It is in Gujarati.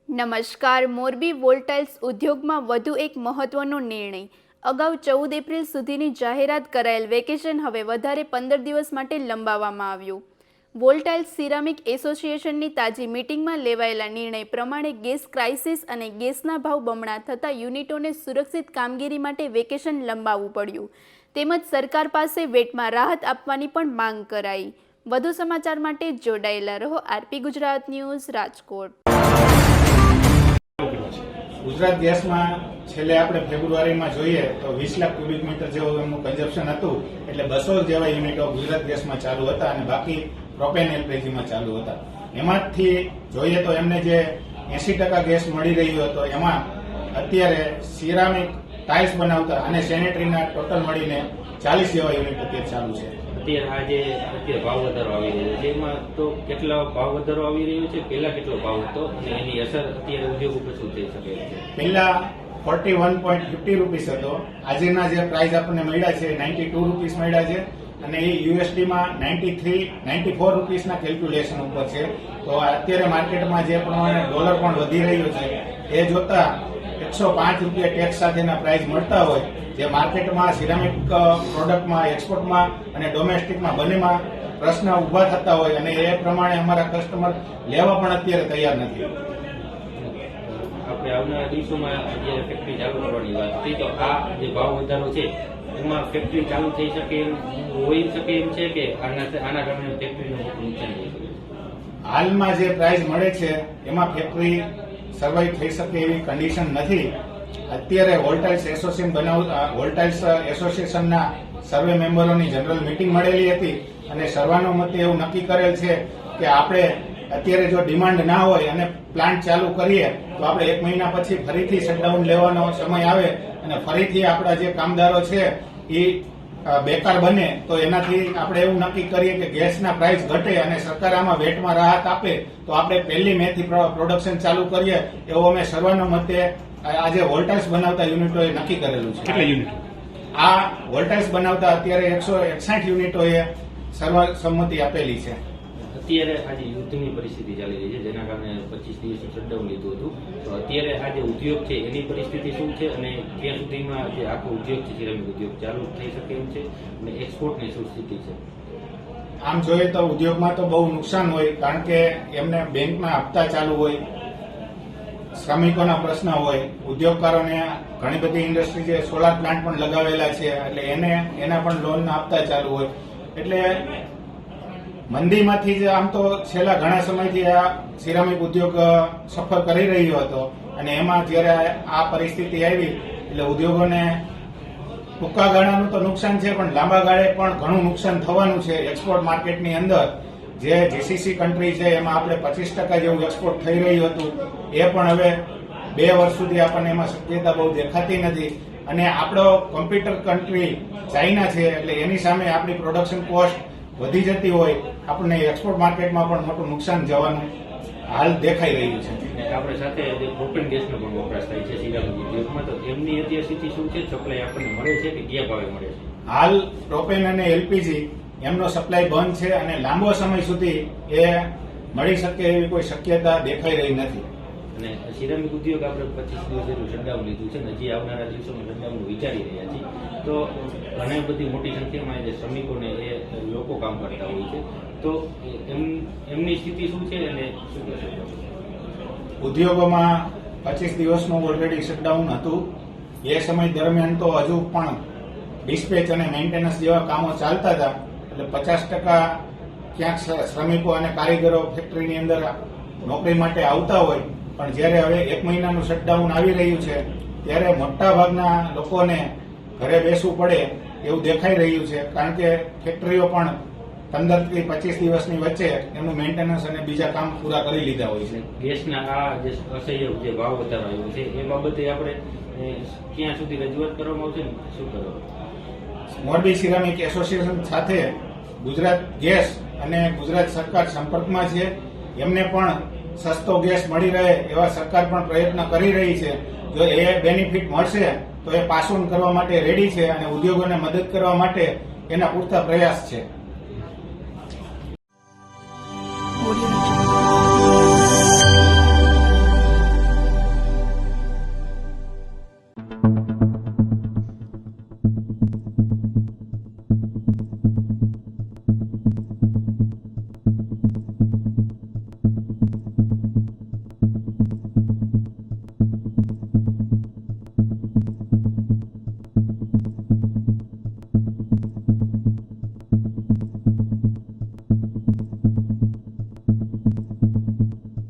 નમસ્કાર. મોરબી વોલ્ટાઇલ્સ ઉદ્યોગમાં વધુ એક મહત્વનો નિર્ણય. અગાઉ 14 એપ્રિલ સુધીની જાહેરાત કરાયેલ વેકેશન હવે વધારે 15 દિવસ માટે લંબાવવામાં આવ્યું. વોલ્ટાઇલ્સ સિરામિક એસોસિએશનની તાજી મિટિંગમાં લેવાયેલા નિર્ણય પ્રમાણે ગેસ ક્રાઇસિસ અને ગેસના ભાવ બમણા થતાં યુનિટોને સુરક્ષિત કામગીરી માટે વેકેશન લંબાવવું પડ્યું. તેમજ સરકાર પાસે વેટમાં રાહત આપવાની પણ માંગ કરાઈ. વધુ સમાચાર માટે જોડાયેલા રહો. RP Gujarat news, Rajkot. ગુજરાત ગેસમાં છેલ્લે આપણે ફેબ્રુઆરીમાં જોઈએ તો 20 લાખ ક્યુબિક મીટર જેવું એમનું કન્ઝપ્શન હતું, એટલે 200 જેવા યુનિટો ગુજરાત ગેસમાં ચાલુ હતા અને બાકી પ્રોપેન એલપીજીમાં ચાલુ હતા. એમાંથી જોઈએ તો એમને જે 80% ગેસ મળી રહ્યો હતો, એમાં અત્યારે સિરામિક ટાઇલ્સ બનાવતા અને સેનેટરીના ટોટલ મળીને 40 જેવા યુનિટ અત્યારે ચાલુ છે. અત્યારે ભાવ વધારો આવી રહ્યો છે, એમાં તો કેટલો ભાવ વધારો આવી રહ્યો છે, પહેલા કેટલો ભાવ હતો અને એની અસર અત્યારે ઉદ્યોગ ઉપર શું થઈ શકે છે? પહેલા 41.50 રૂપીસ હતો. આજના જે પ્રાઇસ આપણને મળ્યા છે 92 રૂપીસ મળ્યા છે અને એ યુએસડીમાં 94 રૂપીસના કેલ્ક્યુલેશન ઉપર છે. તો અત્યારે માર્કેટમાં જે પ્રમાણે ડોલર પણ વધી રહ્યો છે એ જોતા 105 રૂપિયા ટેક્સ સાથેના પ્રાઇસ મળતા હોય, જે માર્કેટમાં સિરામિક પ્રોડક્ટમાં, એક્સપોર્ટમાં અને ડોમેસ્ટિકમાં બંનેમાં પ્રશ્ન ઉભા થતા હોય અને એ પ્રમાણે અમારા કસ્ટમર લેવા પણ અત્યારે તૈયાર નથી. આપણે આવનારા દિવસોમાં અત્યારે ફેક્ટરી ચાલુ કરવાની વાત હતી, તો આ જે ભાવ વધારો છે એમાં ફેક્ટરી ચાલુ થઈ શકે એમ હોઈ શકે એમ છે કે આના કારણે ફેક્ટરીનું નુકસાન થઈ શકે? હાલમાં જે પ્રાઇસ મળે છે એમાં ફેક્ટરી સર્વાઈવ થઈ શકે એવી કન્ડિશન નથી. અત્યારે વોલ્ટાઇલ્સ એસોસિએશનના સર્વે મેમ્બરોની જનરલ મિટિંગ મળેલી હતી અને સર્વાનુમતે એવું નક્કી કરેલ છે કે આપણે અત્યારે જો ડિમાન્ડ ના હોય અને પ્લાન્ટ ચાલુ કરીએ તો આપણે 1 મહિના પછી ફરીથી શટડાઉન લેવાનો સમય આવે અને ફરીથી આપણા જે કામદારો છે એ બેકાર બને, તો એનાથી આપણે એવું નક્કી કરીએ કે ગેસના પ્રાઇસ ઘટે અને સરકાર આમાં વેટમાં રાહત આપે તો આપણે 1 મે થી પ્રોડક્શન ચાલુ કરીએ એવું અમે સર્વાનુમતે આજે વોલ્ટાઇલ્સ બનાવતા યુનિટોએ નક્કી કરેલું છે. કેટલા યુનિટ? આ વોલ્ટાઇલ્સ બનાવતા અત્યારે 161 યુનિટોએ સર્વસંમતિ આપેલી છે. અત્યારે આજે યુદ્ધની પરિસ્થિતિ ચાલી રહી છે, જેના કારણે 25 દિવસનું શટડાઉન લીધું હતું. તો અત્યારે આ જે ઉદ્યોગ છે એની પરિસ્થિતિ શું છે અને ક્યાં સુધીમાં જે આખો ઉદ્યોગ છે સિરામિક ઉદ્યોગ ચાલુ થઈ શકે એમ છે અને એક્સપોર્ટની શું સ્થિતિ છે? આમ જોઈએ તો ઉદ્યોગમાં તો બહુ નુકસાન હોય, કારણ કે એમને બેંકના હપ્તા ચાલુ હોય, શ્રમિકોના પ્રશ્ન હોય, ઉદ્યોગકારોને ઘણી બધી ઇન્ડસ્ટ્રી છે, સોલાર પ્લાન્ટ પણ લગાવેલા છે, એટલે એના પણ લોનના હપ્તા ચાલુ હોય. એટલે મંદીમાંથી જ આમ તો છેલ્લા ઘણા સમયથી આ સિરામિક ઉદ્યોગ સફર કરી રહ્યો હતો અને એમાં જ્યારે આ પરિસ્થિતિ આવી એટલે ઉદ્યોગોને ટૂંકા ગાળાનું તો નુકસાન છે, પણ લાંબા ગાળે પણ ઘણું નુકસાન થવાનું છે. એક્સપોર્ટ માર્કેટની અંદર જે જીસીસી કન્ટ્રી છે એમાં આપણે 25% જેવું એક્સપોર્ટ થઈ રહ્યું હતું, એ પણ હવે 2 વર્ષ સુધી આપણને એમાં શક્યતા બહુ દેખાતી નથી. અને આપણો કોમ્પ્યુટર કન્ટ્રી ચાઇના છે, એટલે એની સામે આપણી પ્રોડક્શન કોસ્ટ વધી જતી હોય, આપણને એક્સપોર્ટ માર્કેટમાં પણ મોટું નુકસાન જવાનું હાલ દેખાઈ રહ્યું છે. આપણે સાથે જે પ્રોપેન ગેસનો પણ વપરાશ થાય છે સિરામિક ઉદ્યોગમાં, તો એમની અત્યારે સ્થિતિ શું છે? સપ્લાય આપણને મળે છે કે કયા ભાવે મળે છે? હાલ પ્રોપેન અને એલપીજી એમનો સપ્લાય બંધ છે અને લાંબો સમય સુધી એ મળી શકે એવી કોઈ શક્યતા દેખાઈ રહી નથી. અને સિરામિક ઉદ્યોગ આપણે 25 દિવસ જેટલું શટડાઉન લીધું છે ને હજી આવનારા દિવસોમાં શટડાઉન વિચારી રહ્યા છીએ, તો ઘણી બધી મોટી સંખ્યામાં જે શ્રમિકોને એ લોકો કામ કરતા હોય છે, તો એમની સ્થિતિ શું છે અને શું કહેશો? ઉદ્યોગોમાં 25 દિવસનું ઓલરેડી શટડાઉન હતું. એ સમય દરમિયાન તો હજુ પણ ડિસ્પેચ અને મેન્ટેનન્સ જેવા કામો ચાલતા હતા, એટલે 50% ક્યાંક શ્રમિકો અને કારીગરો ફેક્ટરીની અંદર નોકરી માટે આવતા હોય, પણ જ્યારે હવે 1 મહિનાનું શટડાઉન આવી રહ્યું છે ત્યારે મોટા ભાગના લોકોને ઘરે બેસવું પડે એવું દેખાઈ રહ્યું છે, કારણ કે ફેક્ટરીઓ પણ 15 થી 25 દિવસની વચ્ચે એમનું મેન્ટેનન્સ અને બીજા કામ પૂરા કરી લીધા હોય છે. ગેસના આ જે અસહ્ય જે ભાવ વધારો આવ્યો છે એ બાબતે આપણે ક્યાં સુધી રજૂઆત કરવામાં આવશે ને શું કરવા? મોરબી સિરામિક એસોસિએશન સાથે ગુજરાત ગેસ અને ગુજરાત સરકાર સંપર્કમાં છે. એમને પણ સસ્તો ગેસ મળી રહે એવા સરકાર પણ પ્રયત્ન કરી રહી છે. જો એ બેનિફિટ મળશે તો એ પાસ ઓન કરવા માટે રેડી છે અને ઉદ્યોગોને મદદ કરવા માટે એના પૂરતા પ્રયાસ છે. Audio Jungle.